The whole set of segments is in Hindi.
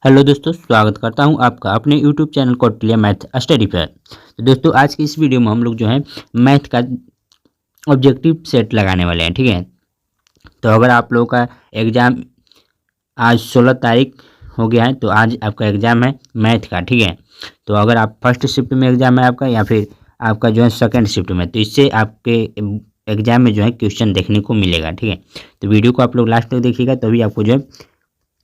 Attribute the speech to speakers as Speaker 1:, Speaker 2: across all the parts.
Speaker 1: हेलो दोस्तों, स्वागत करता हूं आपका अपने YouTube channel Kautilya math study पर। तो दोस्तों, आज की इस वीडियो में हम लोग जो है मैथ का ऑब्जेक्टिव सेट लगाने वाले हैं। ठीक है, तो अगर आप लोगों का एग्ज़ाम आज 16 तारीख हो गया है, तो आज आपका एग्ज़ाम है मैथ का। ठीक है, तो अगर आप फर्स्ट शिफ्ट में एग्ज़ाम है आपका या फिर आपका जो है सेकेंड शिफ्ट में, तो इससे आपके एग्ज़ाम में जो है क्वेश्चन देखने को मिलेगा। ठीक है, तो वीडियो को आप लोग लास्ट तक देखिएगा, तभी आपको जो है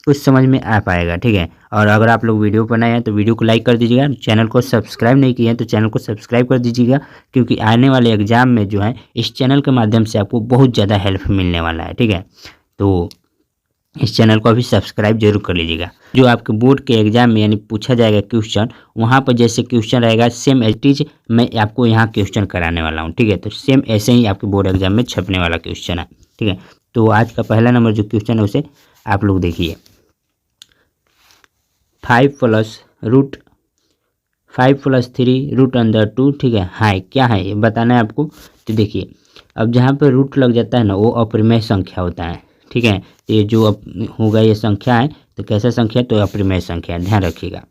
Speaker 1: कुछ समझ में आ पाएगा। ठीक है, और अगर आप लोग वीडियो पर नए हैं तो वीडियो को लाइक कर दीजिएगा, चैनल को सब्सक्राइब नहीं किए हैं तो चैनल को सब्सक्राइब कर दीजिएगा, क्योंकि आने वाले एग्जाम में जो है इस चैनल के माध्यम से आपको बहुत ज़्यादा हेल्प मिलने वाला है। ठीक है, तो इस चैनल को अभी सब्सक्राइब जरूर कर लीजिएगा। जो आपके बोर्ड के एग्जाम में यानी पूछा जाएगा क्वेश्चन, वहाँ पर जैसे क्वेश्चन रहेगा सेम एज इट इज मैं आपको यहाँ क्वेश्चन कराने वाला हूँ। ठीक है, तो सेम ऐसे ही आपके बोर्ड एग्जाम में छपने वाला क्वेश्चन है। ठीक है, तो आज का पहला नंबर जो क्वेश्चन है उसे आप लोग देखिए। 5+3√2। ठीक है, हाई क्या है ये बताना है आपको। तो देखिए, अब जहाँ पे रूट लग जाता है ना, वो अप्रमेय संख्या होता है। ठीक है, तो ये जो अब होगा ये संख्या है, तो कैसा संख्या, तो अप्रमेय संख्या है, ध्यान रखिएगा।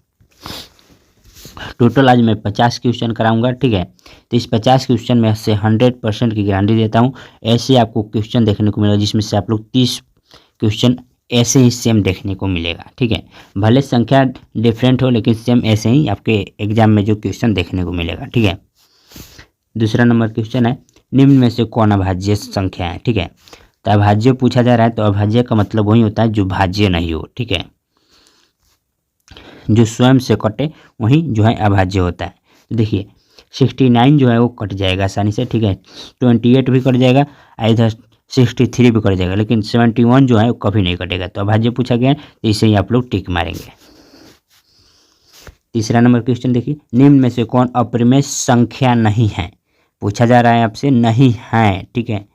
Speaker 1: टोटल आज मैं 50 क्वेश्चन कराऊंगा। ठीक है, तो इस 50 क्वेश्चन में से 100% की गारंटी देता हूँ। ऐसे आपको क्वेश्चन देखने को मिलेगा जिसमें से आप लोग 30 क्वेश्चन ऐसे ही सेम देखने को मिलेगा। ठीक है, भले संख्या डिफरेंट हो लेकिन सेम ऐसे ही आपके एग्जाम में जो क्वेश्चन देखने को मिलेगा। ठीक है, दूसरा नंबर क्वेश्चन है, निम्न में से कौन अभाज्य संख्या है। ठीक है, तो अभाज्य पूछा जा रहा है, तो अभाज्य का मतलब वही होता है जो भाज्य नहीं हो। ठीक है, जो स्वयं से कटे वही जो है अभाज्य होता है। तो देखिए 69 जो है वो कट जाएगा आसानी से। ठीक है, 28 भी कट जाएगा, इधर 63 भी कट जाएगा, लेकिन 71 जो है वो कभी नहीं कटेगा। तो अभाज्य पूछा गया है, तो इसे ही आप लोग टिक मारेंगे। तीसरा नंबर क्वेश्चन देखिए, निम्न में से कौन अप्रमेय संख्या नहीं है। पूछा जा रहा है आपसे, नहीं है। ठीक है,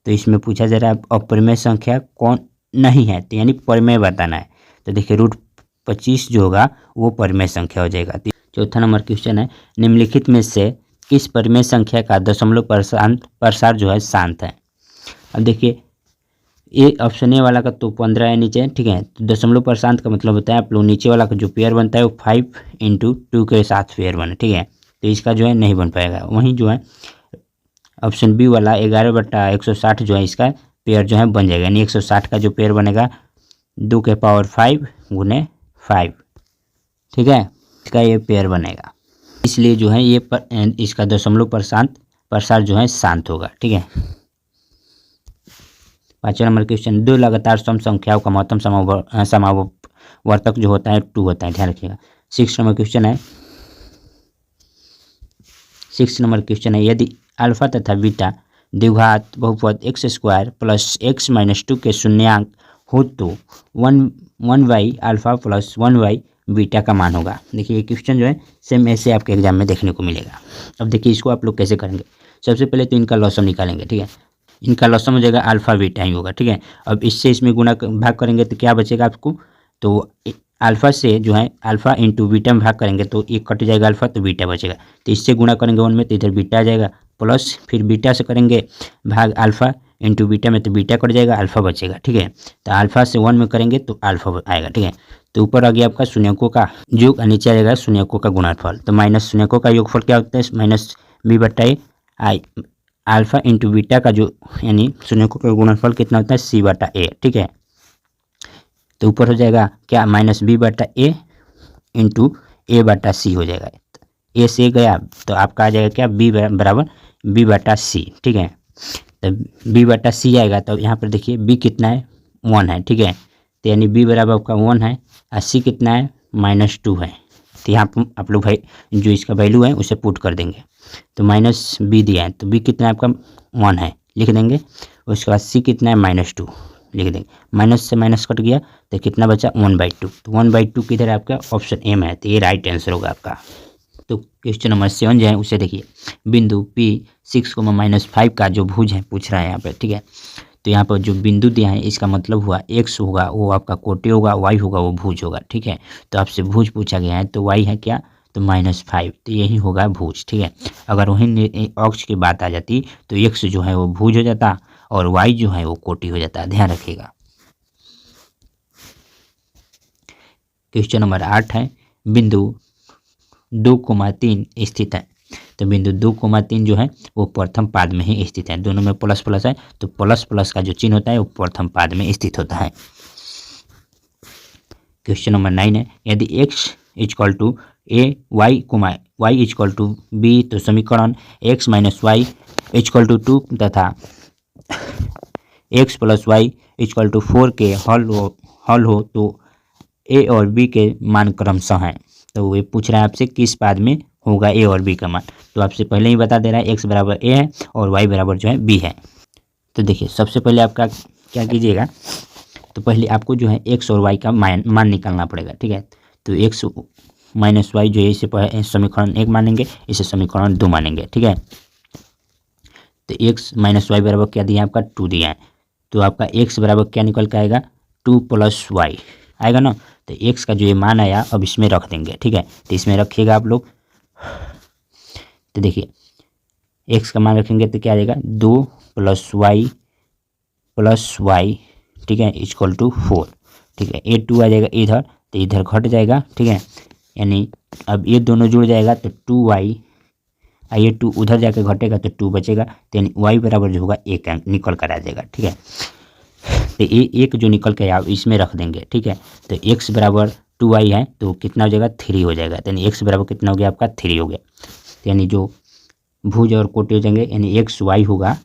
Speaker 1: तो इसमें पूछा जा रहा है अप्रमेय संख्या कौन नहीं है, तो यानी प्रमेय बताना है। तो देखिए √25 जो होगा वो प्रमेय संख्या हो जाएगा। चौथा नंबर क्वेश्चन है, निम्नलिखित में से किस प्रमेय संख्या का दशमलव प्रसार जो है शांत है। अब देखिए ये ऑप्शन ए वाला का तो 15 है नीचे। ठीक है, तो दशमलव प्रशांत का मतलब होता है आप लोग नीचे वाला का जो पेयर बनता है वो 5×2 के साथ पेयर बने। ठीक है, तो इसका जो है नहीं बन पाएगा। वहीं जो है ऑप्शन बी वाला 11/160 जो है इसका पेयर जो है बन जाएगा, यानी 160 का जो पेयर बनेगा 2 के पावर 5 गुने 5। ठीक है, इसका ये पेयर बनेगा, इसलिए जो है ये इसका दशमलव प्रसार जो है शांत होगा। ठीक है, पाँचवा नंबर क्वेश्चन, दो लगातार सम संख्याओं का महत्तम समावर्तक जो होता है 2 होता है, ध्यान रखिएगा। सिक्स नंबर क्वेश्चन है, यदि अल्फा तथा बीटा द्विघात बहुपद x² + x - 2 के शून्यांक हो तो 1/α + 1/बीटा का मान होगा। देखिए ये क्वेश्चन जो है सेम ऐसे आपके एग्जाम में देखने को मिलेगा। अब देखिए इसको आप लोग कैसे करेंगे। सबसे पहले तो इनका लॉसम निकालेंगे। ठीक है, इनका लॉसम हो जाएगा अल्फा बीटा ही होगा। ठीक है, अब इससे इसमें गुणा भाग करेंगे तो क्या बचेगा आपको, तो अल्फा से जो है अल्फा इंटू बीटा में भाग करेंगे तो एक कट जाएगा अल्फा, तो बीटा बचेगा। तो इससे गुणा करेंगे 1 में तो इधर बीटा आ जाएगा, प्लस फिर बीटा से करेंगे भाग अल्फा इंटू बीटा में तो बीटा कट जाएगा, अल्फा बचेगा। ठीक है, तो अल्फा से 1 में करेंगे तो अल्फा आएगा। ठीक है, तो ऊपर आ गया आपका शून्यकों का योग और नीचे आ जाएगा शून्यकों का गुणनफल। तो माइनस शून्यकों का योगफल क्या होता है, -b/a अल्फा इंटू बीटा का जो यानी शून्यकों का गुणनफल कितना होता है, c/a। ठीक है, तो ऊपर हो जाएगा क्या, -b/a इंटू a/c हो जाएगा। ए से गया तो आपका आ जाएगा क्या, b बराबर b/c। ठीक है, तो b/c आएगा। तो यहाँ पर देखिए b कितना है, 1 है। ठीक है, तो यानी b बराबर आपका 1 है और c कितना है, -2 है। तो यहाँ पर आप लोग भाई जो इसका वैल्यू है उसे पुट कर देंगे। तो -b दिया है तो b कितना है आपका 1 है, लिख देंगे। उसके बाद c कितना है, -2 लिख देंगे। माइनस से माइनस कट गया तो कितना बचा, 1/2। तो 1/2 किधर है आपका, ऑप्शन ए में है, तो ये राइट आंसर होगा आपका। तो क्वेश्चन नंबर 7 जो है उसे देखिए, बिंदु P6, -5 का जो भुज है पूछ रहा है यहाँ पे। ठीक है, तो यहाँ पर जो बिंदु दिया है इसका मतलब हुआ x होगा वो आपका कोटि होगा, y होगा वो भुज होगा। ठीक है, तो आपसे भुज पूछा गया है तो y है क्या, तो -5, तो यही होगा भुज। ठीक है, अगर वहीं अक्ष की बात आ जाती तो x जो है वो भुज हो जाता और y जो है वो कोटि हो जाता है, ध्यान रखिएगा। क्वेश्चन नंबर 8 है, बिंदु 2,3 स्थित है। तो बिंदु 2,3 जो है वो प्रथम पाद में ही स्थित है। दोनों में प्लस प्लस है, तो प्लस प्लस का जो चिन्ह होता है वो प्रथम पाद में स्थित होता है। क्वेश्चन नंबर 9 है, यदि x equal to a y equal to b, तो समीकरण x minus y equal to 2 तथा x plus y equal to 4 के हल हो तो ए और बी के मान क्रमशः हैं। तो ये पूछ रहा है आपसे किस पाद में होगा ए और बी का मान। तो आपसे पहले ही बता दे रहा है x बराबर ए है और y बराबर जो है बी है। तो देखिए सबसे पहले आपका क्या कीजिएगा, तो पहले आपको जो है x और y का मान निकालना पड़ेगा। ठीक है, तो x माइनस वाई जो है इसे समीकरण 1 मानेंगे, इसे समीकरण 2 मानेंगे। ठीक है, तो x माइनस वाई बराबर क्या दिया है आपका 2 दिया है। तो आपका x बराबर क्या निकल के आएगा 2 प्लस वाई आएगा ना। तो x का जो ये मान आया अब इसमें रख देंगे। ठीक है, तो इसमें रखिएगा आप लोग। तो देखिए x का मान रखेंगे तो क्या आ जाएगा 2 प्लस वाई ठीक है इक्वल टू 4। ठीक है, ये 2 आ जाएगा इधर, तो इधर घट जाएगा। ठीक है, यानी अब ये दोनों जुड़ जाएगा तो 2y, ये 2 उधर जाकर घटेगा तो 2 बचेगा, तो यानी y बराबर जो होगा 1 निकल कर आ जाएगा। ठीक है, तो ये एक जो निकल के आप इसमें रख देंगे। ठीक है, तो x बराबर 2y है तो कितना हो जाएगा 3 हो जाएगा। तो यानी x बराबर कितना हो गया आपका 3 हो गया। तो यानी जो भुज और कोटि हो जाएंगे, यानी xy होगा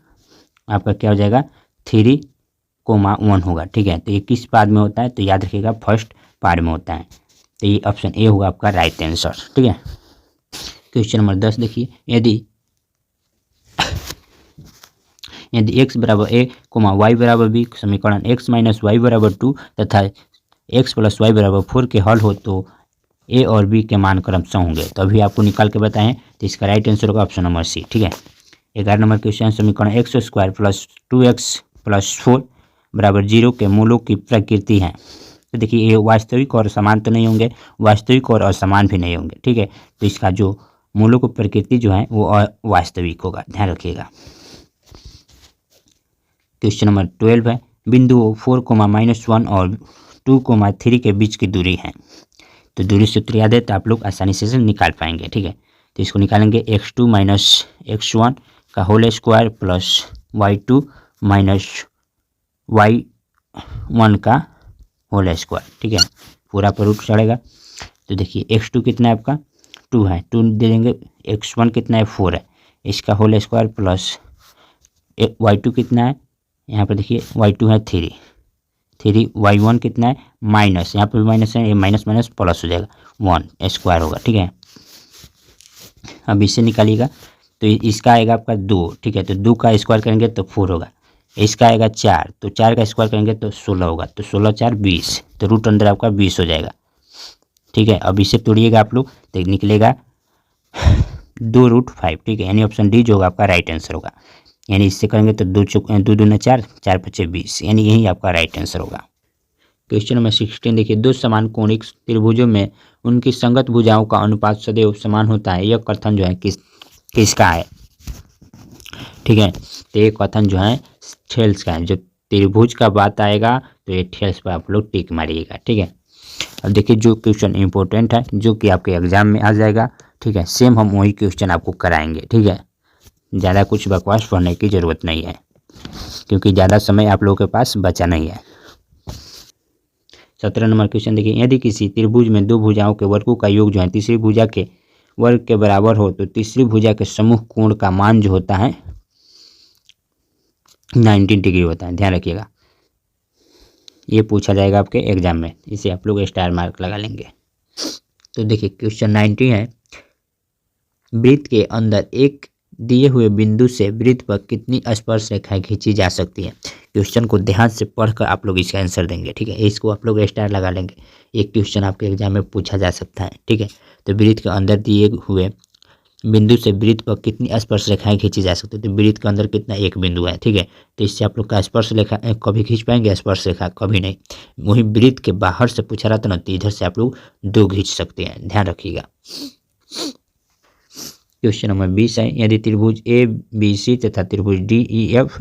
Speaker 1: आपका क्या हो जाएगा 3,1 होगा। ठीक है, तो ये किस पाद में होता है, तो याद रखिएगा फर्स्ट पाद में होता है। तो ये ऑप्शन ए होगा आपका राइट आंसर। ठीक है, क्वेश्चन नंबर 10 देखिए, यदि x बराबर a, y बराबर b, समीकरण x माइनस वाई बराबर 2 तथा x प्लस वाई बराबर 4 के हल हो तो a और b के मान क्रमशः होंगे। तो अभी आपको निकाल के बताएं, तो इसका राइट आंसर होगा ऑप्शन नंबर सी। ठीक है, 11 नंबर क्वेश्चन, समीकरण x square plus 2x plus 4 बराबर 0 के मूलों की प्रकृति है। तो देखिए ये वास्तविक और समान तो नहीं होंगे, वास्तविक और असमान भी नहीं होंगे। ठीक है, तो इसका जो मूलों की प्रकृति जो है वो वास्तविक होगा, ध्यान रखिएगा। क्वेश्चन नंबर 12 है, बिंदु 4,-1 और 2,3 के बीच की दूरी है। तो दूरी सूत्र याद है तो आप लोग आसानी से निकाल पाएंगे। ठीक है, तो इसको निकालेंगे x2 माइनस x1 का whole square plus y2 minus y1 का होल स्क्वायर। ठीक है, पूरा पर रूट चढ़ेगा। तो देखिए x2 कितना है आपका 2 है, 2 दे देंगे, x1 कितना है 4 है, इसका होल स्क्वायर प्लस y2 कितना है, यहाँ पर देखिए y2 है 3, y1 कितना है माइनस, यहाँ पर भी माइनस है, ये माइनस माइनस प्लस हो जाएगा 1 स्क्वायर होगा। ठीक है, अब इससे निकालिएगा तो इसका आएगा आपका 2। ठीक है, तो 2 का स्क्वायर करेंगे तो 4 होगा, इसका आएगा 4, तो 4 का स्क्वायर करेंगे तो 16 होगा, तो 16 4 20, तो रूट अंदर आपका 20 हो जाएगा। ठीक है, अब इसे तोड़िएगा आप लोग तो निकलेगा 2√5। ठीक है, यानी ऑप्शन डी जो होगा आपका राइट आंसर होगा। यानी इससे करेंगे तो 2 दूना 4, 4 पचे 20, यानी यही आपका राइट आंसर होगा। क्वेश्चन नंबर 16 देखिए, दो समान कोणिक त्रिभुजों में उनकी संगत भुजाओं का अनुपात सदैव समान होता है, यह कथन जो है किसका है। ठीक है, तो ये कथन जो है थेल्स का है। जब त्रिभुज का बात आएगा तो ये थेल्स पर आप लोग टिक मारिएगा। ठीक है, अब देखिए जो क्वेश्चन इंपॉर्टेंट है जो कि आपके एग्जाम में आ जाएगा। ठीक है, सेम हम वही क्वेश्चन आपको कराएंगे। ठीक है, ज़्यादा कुछ बकवास पढ़ने की ज़रूरत नहीं है क्योंकि ज़्यादा समय आप लोगों के पास बचा नहीं है। 17 नंबर क्वेश्चन देखिए, यदि किसी त्रिभुज में दो भुजाओं के वर्गों का योग जो है तीसरी भुजा के वर्ग के बराबर हो तो तीसरी भुजा के समूह कोण का मान जो होता है 90 डिग्री होता है। ध्यान रखिएगा, ये पूछा जाएगा आपके एग्जाम में, इसे आप लोग स्टार मार्क लगा लेंगे। तो देखिए क्वेश्चन 90 है, वृत्त के अंदर एक दिए हुए बिंदु से वृत्त पर कितनी स्पर्श रेखाएं खींची जा सकती है। क्वेश्चन को ध्यान से पढ़कर आप लोग इसका आंसर देंगे। ठीक है, इसको आप लोग स्टार लगा लेंगे, एक क्वेश्चन आपके एग्जाम में पूछा जा सकता है। ठीक है, तो वृत्त के अंदर दिए हुए बिंदु से वृत्त पर कितनी स्पर्श रेखाएं खींची जा सकती है। तो वृत्त के अंदर कितना एक बिंदु है। ठीक है, तो इससे आप लोग का स्पर्श रेखा कभी खींच पाएंगे, स्पर्श रेखा कभी नहीं। वही वृत्त के बाहर से पूछा रहा था ना, तो इधर से आप लोग 2 खींच सकते हैं, ध्यान रखिएगा। क्वेश्चन नंबर 20 है, यदि त्रिभुज ए बी सी तथा त्रिभुज डी ई एफ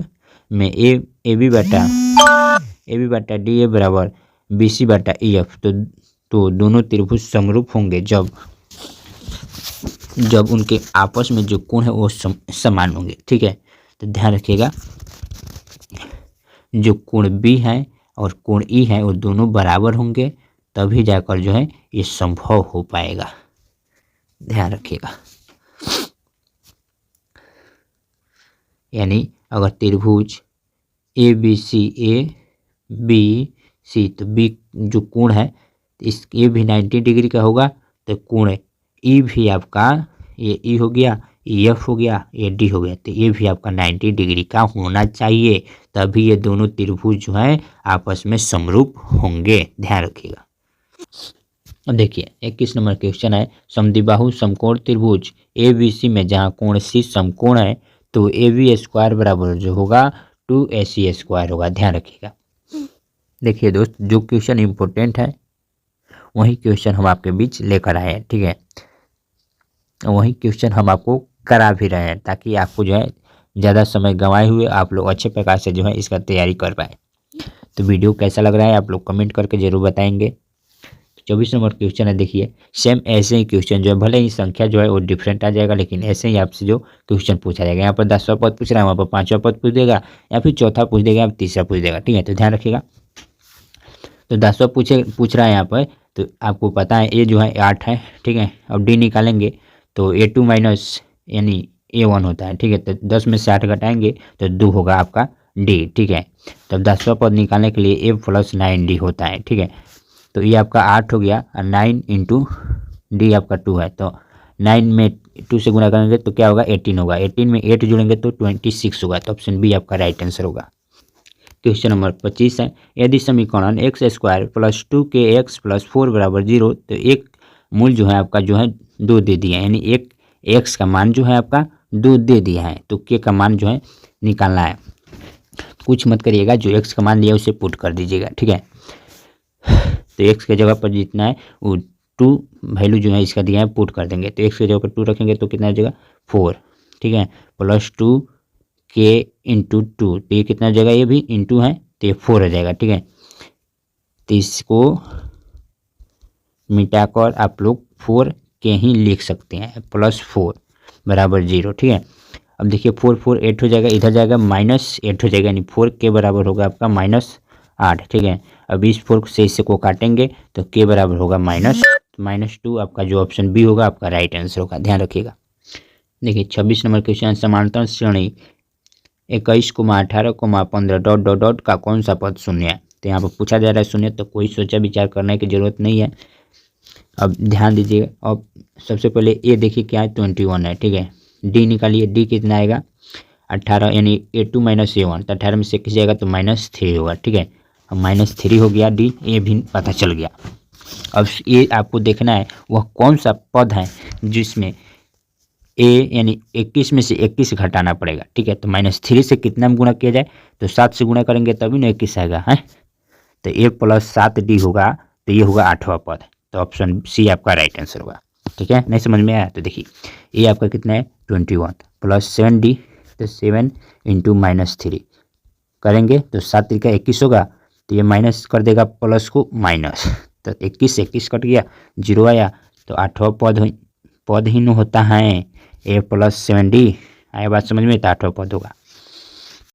Speaker 1: में ए बी बटा डी ए बराबर बी सी बटा ई एफ, तो तो दोनों त्रिभुज समरूप होंगे जब उनके आपस में जो कोण है वो समान होंगे। ठीक है, तो ध्यान रखिएगा, जो कोण बी है और कोण ई है वो दोनों बराबर होंगे, तभी जाकर जो है ये संभव हो पाएगा। ध्यान रखिएगा, यानी अगर त्रिभुज ए बी सी, तो बी जो कोण है इस ये भी 90 डिग्री का होगा, तो कोण ई भी आपका, ये ई हो गया, ये एफ हो गया, ये डी हो गया, तो ये भी आपका 90 डिग्री का होना चाहिए, तभी ये दोनों त्रिभुज जो है आपस में समरूप होंगे। ध्यान रखिएगा। अब देखिए 21 नंबर क्वेश्चन है, समद्विबाहु समकोण त्रिभुज ए बी सी में जहाँ कोण सी समकोण है तो ए बी स्क्वायर बराबर जो होगा 2AC स्क्वायर होगा। ध्यान रखिएगा। देखिए दोस्त, जो क्वेश्चन इम्पोर्टेंट है वही क्वेश्चन हम आपके बीच लेकर आए हैं। ठीक है, वही क्वेश्चन हम आपको करा भी रहे हैं, ताकि आपको जो है ज़्यादा समय गंवाए हुए आप लोग अच्छे प्रकार से जो है इसका तैयारी कर पाए। तो वीडियो कैसा लग रहा है आप लोग कमेंट करके ज़रूर बताएंगे। 24 नंबर क्वेश्चन है, देखिए सेम ऐसे ही क्वेश्चन जो है, भले ही संख्या जो है वो डिफरेंट आ जाएगा, लेकिन ऐसे ही आपसे जो क्वेश्चन पूछा जाएगा। यहाँ पर 10वां पद पूछ रहा है, वहाँ पर 5वां पद पूछ देगा, या फिर चौथा पूछ देगा, या फिर तीसरा पूछ देगा। ठीक है, तो ध्यान रखिएगा। तो 10वां पूछ रहा है यहाँ पर, तो आपको पता है ए जो है 8 है। ठीक है, अब डी निकालेंगे तो A2 माइनस यानी A1 होता है। ठीक है, तो 10 में से 8 घटाएंगे तो 2 होगा आपका डी। ठीक है, तब 10वां पद निकालने के लिए A प्लस 9D होता है। ठीक है, तो ये आपका 8 हो गया, और 9 इंटू डी आपका 2 है, तो 9 में 2 से गुणा करेंगे तो क्या होगा 18 होगा, 18 में 8 जोड़ेंगे तो 26 होगा। तो ऑप्शन बी आपका राइट आंसर होगा। क्वेश्चन नंबर 25 है, यदि समीकरण x square plus 2kx plus 4 बराबर 0, तो एक मूल जो है आपका जो है 2 दे दिया है, यानी एक एक्स का मान जो है आपका 2 दे दिया है, तो के का मान जो है निकालना है। कुछ मत करिएगा, जो एक्स का मान लिया उसे पुट कर दीजिएगा। ठीक है, तो एक्स के जगह पर जितना है वो 2 वैल्यू जो है इसका दिया है पुट कर देंगे, तो एक्स की जगह पर 2 रखेंगे तो कितना हो जाएगा 4। ठीक है, प्लस 2k इंटू 2, तो ये कितना हो जाएगा, ये भी इंटू है तो ये 4 हो जाएगा। ठीक है, तो इसको मिटाकर आप लोग 4k ही लिख सकते हैं, प्लस 4 बराबर 0। ठीक है, अब देखिए 4 4 8 हो जाएगा, इधर जाएगा -8 हो जाएगा, यानी 4k बराबर होगा आपका -8। ठीक है, अब इस 4 से इससे को काटेंगे तो k बराबर होगा -2। आपका जो ऑप्शन बी होगा आपका राइट आंसर होगा। ध्यान रखिएगा। देखिए 26 नंबर क्वेश्चन, समांतर श्रेणी 21,18,15 डॉट डॉट डॉट का कौन सा पद शून्य है। तो यहाँ पर पूछा जा रहा है शून्य, तो कोई सोचा विचार करने की जरूरत नहीं है। अब ध्यान दीजिए, अब सबसे पहले ए देखिए क्या है 21 है। ठीक है, डी निकालिए, डी कितना आएगा 18, यानी A2 माइनस A1, तो 18 में से किस जाएगा तो -3 होगा। ठीक है, अब -3 हो गया, डी ये भी पता चल गया। अब ये आपको देखना है वह कौन सा पद है जिसमें ए यानी 21 में से 21 घटाना पड़ेगा। ठीक है, तो -3 से कितना में गुणा किया जाए, तो 7 से गुणा करेंगे तभी ना 21 आएगा है, तो A प्लस 7D होगा, तो ये होगा 8वां पद। तो ऑप्शन सी आपका राइट आंसर होगा। ठीक है, नहीं समझ में आया तो देखिए ये आपका कितना है 21 प्लस 7D, तो 7 इंटू -3 करेंगे तो 7 3 का 21 होगा, तो ये माइनस कर देगा प्लस को माइनस, तो 21 से 21 कट गया, 0 आया, तो 8वां पद ही न होता है A प्लस 7D। आया बात समझ में, तो 8वां पद होगा।